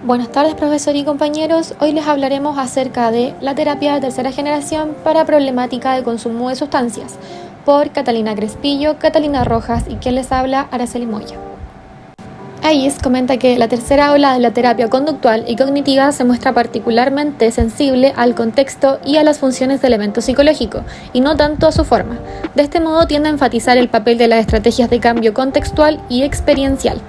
Buenas tardes, profesor y compañeros. Hoy les hablaremos acerca de la terapia de tercera generación para problemática de consumo de sustancias, por Catalina Crespillo, Catalina Rojas y quien les habla, Araceli Moya. Hayes comenta que la tercera ola de la terapia conductual y cognitiva se muestra particularmente sensible al contexto y a las funciones del evento psicológico, y no tanto a su forma. De este modo tiende a enfatizar el papel de las estrategias de cambio contextual y experiencial.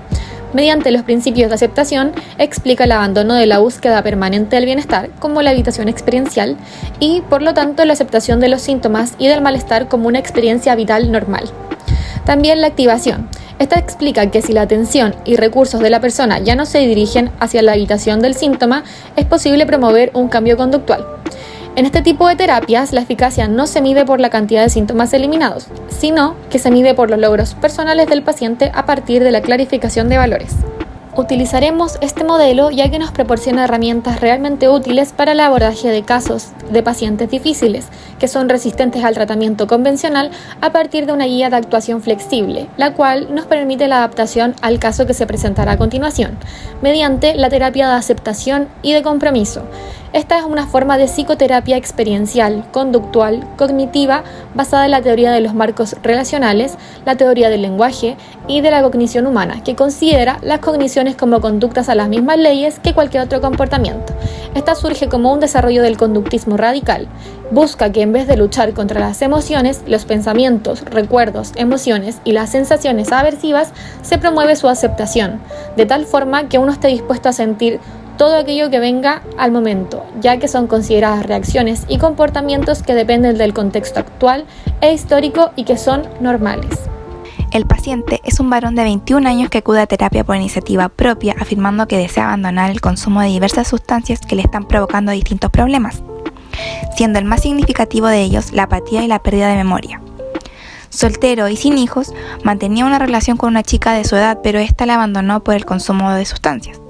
Mediante los principios de aceptación, explica el abandono de la búsqueda permanente del bienestar como la evitación experiencial y, por lo tanto, la aceptación de los síntomas y del malestar como una experiencia vital normal. También la activación. Esta explica que si la atención y recursos de la persona ya no se dirigen hacia la evitación del síntoma, es posible promover un cambio conductual. En este tipo de terapias, la eficacia no se mide por la cantidad de síntomas eliminados, sino que se mide por los logros personales del paciente a partir de la clarificación de valores. Utilizaremos este modelo ya que nos proporciona herramientas realmente útiles para el abordaje de casos de pacientes difíciles, que son resistentes al tratamiento convencional a partir de una guía de actuación flexible, la cual nos permite la adaptación al caso que se presentará a continuación, mediante la terapia de aceptación y de compromiso. Esta es una forma de psicoterapia experiencial, conductual, cognitiva, basada en la teoría de los marcos relacionales, la teoría del lenguaje y de la cognición humana, que considera las cogniciones como conductas a las mismas leyes que cualquier otro comportamiento. Esta surge como un desarrollo del conductismo radical. Busca que en vez de luchar contra las emociones, los pensamientos, recuerdos, emociones y las sensaciones aversivas, se promueve su aceptación, de tal forma que uno esté dispuesto a sentir todo aquello que venga al momento, ya que son consideradas reacciones y comportamientos que dependen del contexto actual e histórico y que son normales. El paciente es un varón de 21 años que acude a terapia por iniciativa propia, afirmando que desea abandonar el consumo de diversas sustancias que le están provocando distintos problemas, siendo el más significativo de ellos la apatía y la pérdida de memoria. Soltero y sin hijos, mantenía una relación con una chica de su edad, pero ésta la abandonó por el consumo de sustancias.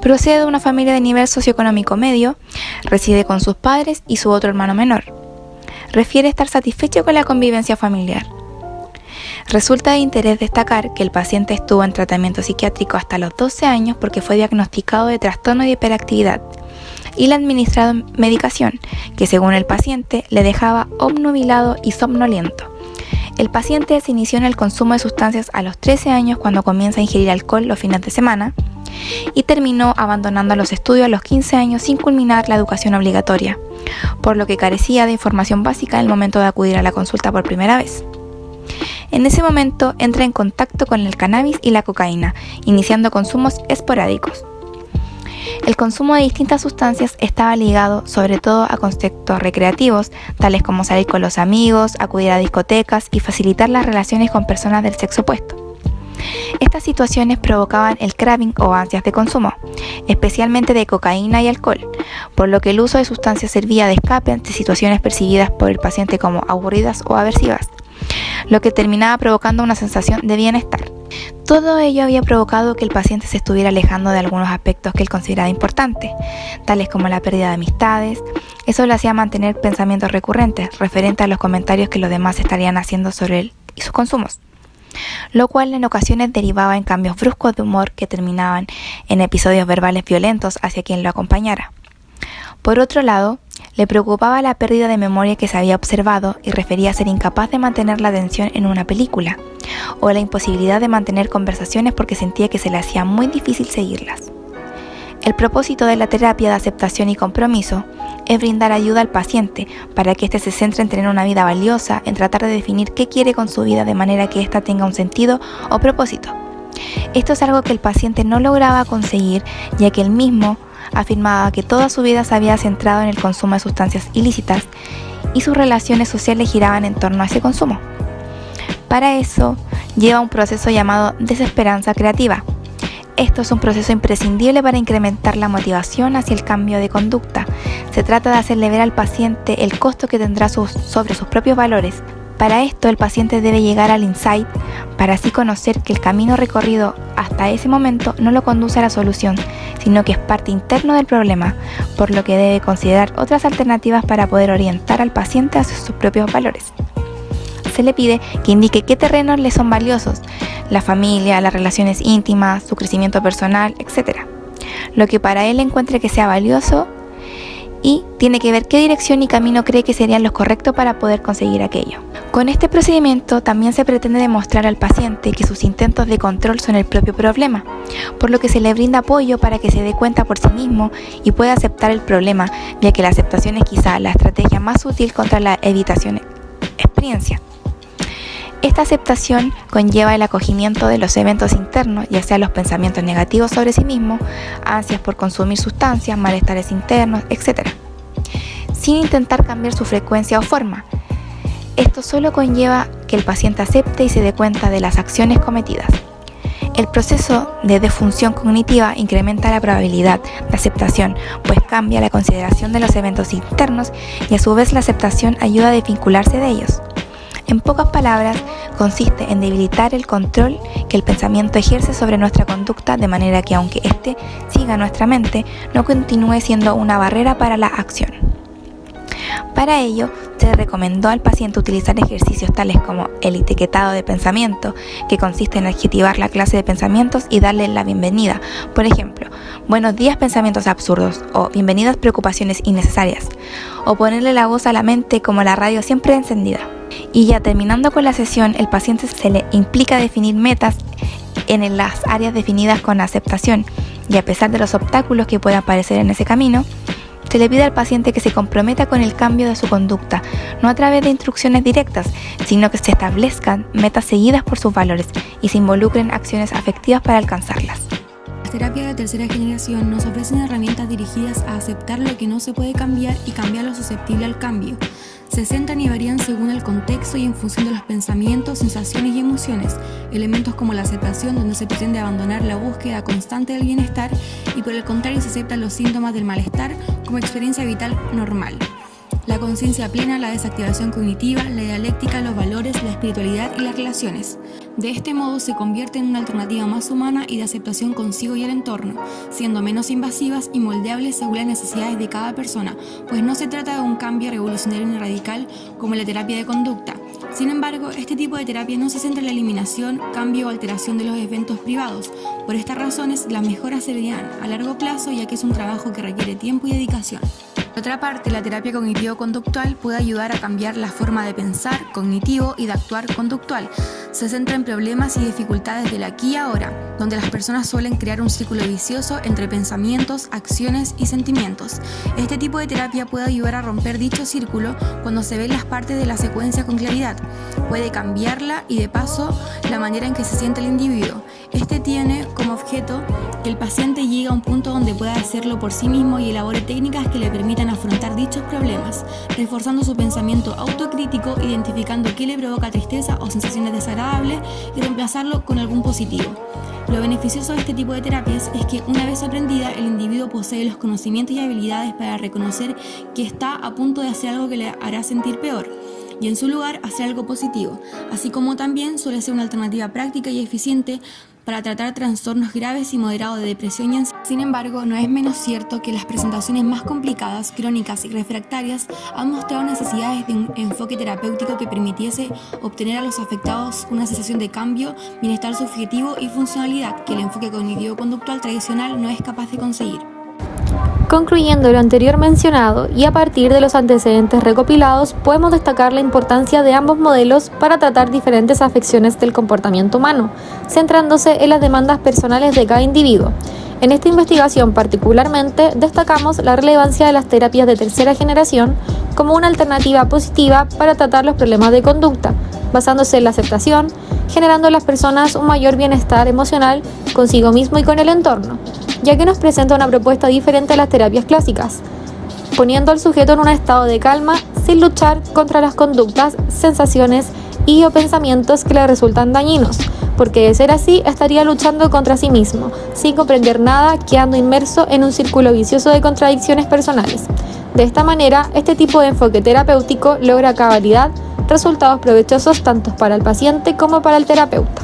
Procede de una familia de nivel socioeconómico medio, reside con sus padres y su otro hermano menor. Refiere estar satisfecho con la convivencia familiar. Resulta de interés destacar que el paciente estuvo en tratamiento psiquiátrico hasta los 12 años porque fue diagnosticado de trastorno de hiperactividad y le administraron medicación que, según el paciente, le dejaba obnubilado y somnoliento. El paciente se inició en el consumo de sustancias a los 13 años cuando comienza a ingerir alcohol los fines de semana y terminó abandonando los estudios a los 15 años sin culminar la educación obligatoria, por lo que carecía de información básica en el momento de acudir a la consulta por primera vez. En ese momento entra en contacto con el cannabis y la cocaína, iniciando consumos esporádicos. El consumo de distintas sustancias estaba ligado sobre todo a conceptos recreativos, tales como salir con los amigos, acudir a discotecas y facilitar las relaciones con personas del sexo opuesto. Estas situaciones provocaban el craving o ansias de consumo, especialmente de cocaína y alcohol, por lo que el uso de sustancias servía de escape ante situaciones percibidas por el paciente como aburridas o aversivas, lo que terminaba provocando una sensación de bienestar. Todo ello había provocado que el paciente se estuviera alejando de algunos aspectos que él consideraba importantes, tales como la pérdida de amistades. Eso le hacía mantener pensamientos recurrentes referentes a los comentarios que los demás estarían haciendo sobre él y sus consumos, lo cual en ocasiones derivaba en cambios bruscos de humor que terminaban en episodios verbales violentos hacia quien lo acompañara. Por otro lado, le preocupaba la pérdida de memoria que se había observado y refería a ser incapaz de mantener la atención en una película, o la imposibilidad de mantener conversaciones porque sentía que se le hacía muy difícil seguirlas. El propósito de la terapia de aceptación y compromiso es brindar ayuda al paciente para que éste se centre en tener una vida valiosa, en tratar de definir qué quiere con su vida de manera que ésta tenga un sentido o propósito. Esto es algo que el paciente no lograba conseguir, ya que él mismo afirmaba que toda su vida se había centrado en el consumo de sustancias ilícitas y sus relaciones sociales giraban en torno a ese consumo. Para eso, lleva un proceso llamado desesperanza creativa. Esto es un proceso imprescindible para incrementar la motivación hacia el cambio de conducta. Se trata de hacerle ver al paciente el costo que tendrá sobre sus propios valores. Para esto, el paciente debe llegar al insight para así conocer que el camino recorrido hasta ese momento no lo conduce a la solución, sino que es parte interno del problema, por lo que debe considerar otras alternativas para poder orientar al paciente hacia sus propios valores. Se le pide que indique qué terrenos le son valiosos, la familia, las relaciones íntimas, su crecimiento personal, etc. lo que para él encuentre que sea valioso y tiene que ver qué dirección y camino cree que serían los correctos para poder conseguir aquello. Con este procedimiento también se pretende demostrar al paciente que sus intentos de control son el propio problema, por lo que se le brinda apoyo para que se dé cuenta por sí mismo y pueda aceptar el problema, ya que la aceptación es quizá la estrategia más útil contra la evitación experiencia. Esta aceptación conlleva el acogimiento de los eventos internos, ya sea los pensamientos negativos sobre sí mismo, ansias por consumir sustancias, malestares internos, etc., sin intentar cambiar su frecuencia o forma. Esto solo conlleva que el paciente acepte y se dé cuenta de las acciones cometidas. El proceso de defunción cognitiva incrementa la probabilidad de aceptación, pues cambia la consideración de los eventos internos y a su vez la aceptación ayuda a desvincularse de ellos. En pocas palabras, consiste en debilitar el control que el pensamiento ejerce sobre nuestra conducta, de manera que aunque éste siga nuestra mente, no continúe siendo una barrera para la acción. Para ello, se recomendó al paciente utilizar ejercicios tales como el etiquetado de pensamiento, que consiste en adjetivar la clase de pensamientos y darle la bienvenida. Por ejemplo, buenos días pensamientos absurdos, o bienvenidas preocupaciones innecesarias, o ponerle la voz a la mente como la radio siempre encendida. Y ya terminando con la sesión, el paciente se le implica definir metas en las áreas definidas con aceptación, y a pesar de los obstáculos que puedan aparecer en ese camino, se le pide al paciente que se comprometa con el cambio de su conducta, no a través de instrucciones directas, sino que se establezcan metas seguidas por sus valores y se involucren acciones afectivas para alcanzarlas. Las terapias de tercera generación nos ofrecen herramientas dirigidas a aceptar lo que no se puede cambiar y cambiar lo susceptible al cambio. Se centran y varían según el contexto y en función de los pensamientos, sensaciones y emociones. Elementos como la aceptación, donde se pretende abandonar la búsqueda constante del bienestar y por el contrario se aceptan los síntomas del malestar como experiencia vital normal. La conciencia plena, la desactivación cognitiva, la dialéctica, los valores, la espiritualidad y las relaciones. De este modo se convierte en una alternativa más humana y de aceptación consigo y el entorno, siendo menos invasivas y moldeables según las necesidades de cada persona, pues no se trata de un cambio revolucionario ni radical como la terapia de conducta. Sin embargo, este tipo de terapia no se centra en la eliminación, cambio o alteración de los eventos privados. Por estas razones, las mejoras se verían a largo plazo, ya que es un trabajo que requiere tiempo y dedicación. Por otra parte, la terapia cognitivo-conductual puede ayudar a cambiar la forma de pensar cognitivo y de actuar conductual. Se centra en problemas y dificultades del aquí y ahora, donde las personas suelen crear un círculo vicioso entre pensamientos, acciones y sentimientos. Este tipo de terapia puede ayudar a romper dicho círculo cuando se ven las partes de la secuencia con claridad. Puede cambiarla y de paso la manera en que se siente el individuo. Este tiene como objeto que el paciente llegue a un punto donde pueda hacerlo por sí mismo y elabore técnicas que le permitan afrontar dichos problemas, reforzando su pensamiento autocrítico, identificando qué le provoca tristeza o sensaciones desagradables y reemplazarlo con algún positivo. Lo beneficioso de este tipo de terapias es que una vez aprendida, el individuo posee los conocimientos y habilidades para reconocer que está a punto de hacer algo que le hará sentir peor y en su lugar hacer algo positivo, así como también suele ser una alternativa práctica y eficiente para tratar trastornos graves y moderados de depresión y ansiedad. Sin embargo, no es menos cierto que las presentaciones más complicadas, crónicas y refractarias han mostrado necesidades de un enfoque terapéutico que permitiese obtener a los afectados una sensación de cambio, bienestar subjetivo y funcionalidad que el enfoque cognitivo-conductual tradicional no es capaz de conseguir. Concluyendo lo anterior mencionado y a partir de los antecedentes recopilados, podemos destacar la importancia de ambos modelos para tratar diferentes afecciones del comportamiento humano, centrándose en las demandas personales de cada individuo. En esta investigación particularmente destacamos la relevancia de las terapias de tercera generación como una alternativa positiva para tratar los problemas de conducta, basándose en la aceptación, generando en las personas un mayor bienestar emocional consigo mismo y con el entorno, ya que nos presenta una propuesta diferente a las terapias clásicas, poniendo al sujeto en un estado de calma sin luchar contra las conductas, sensaciones y o pensamientos que le resultan dañinos, porque de ser así estaría luchando contra sí mismo, sin comprender nada, quedando inmerso en un círculo vicioso de contradicciones personales. De esta manera, este tipo de enfoque terapéutico logra a cabalidad resultados provechosos tanto para el paciente como para el terapeuta.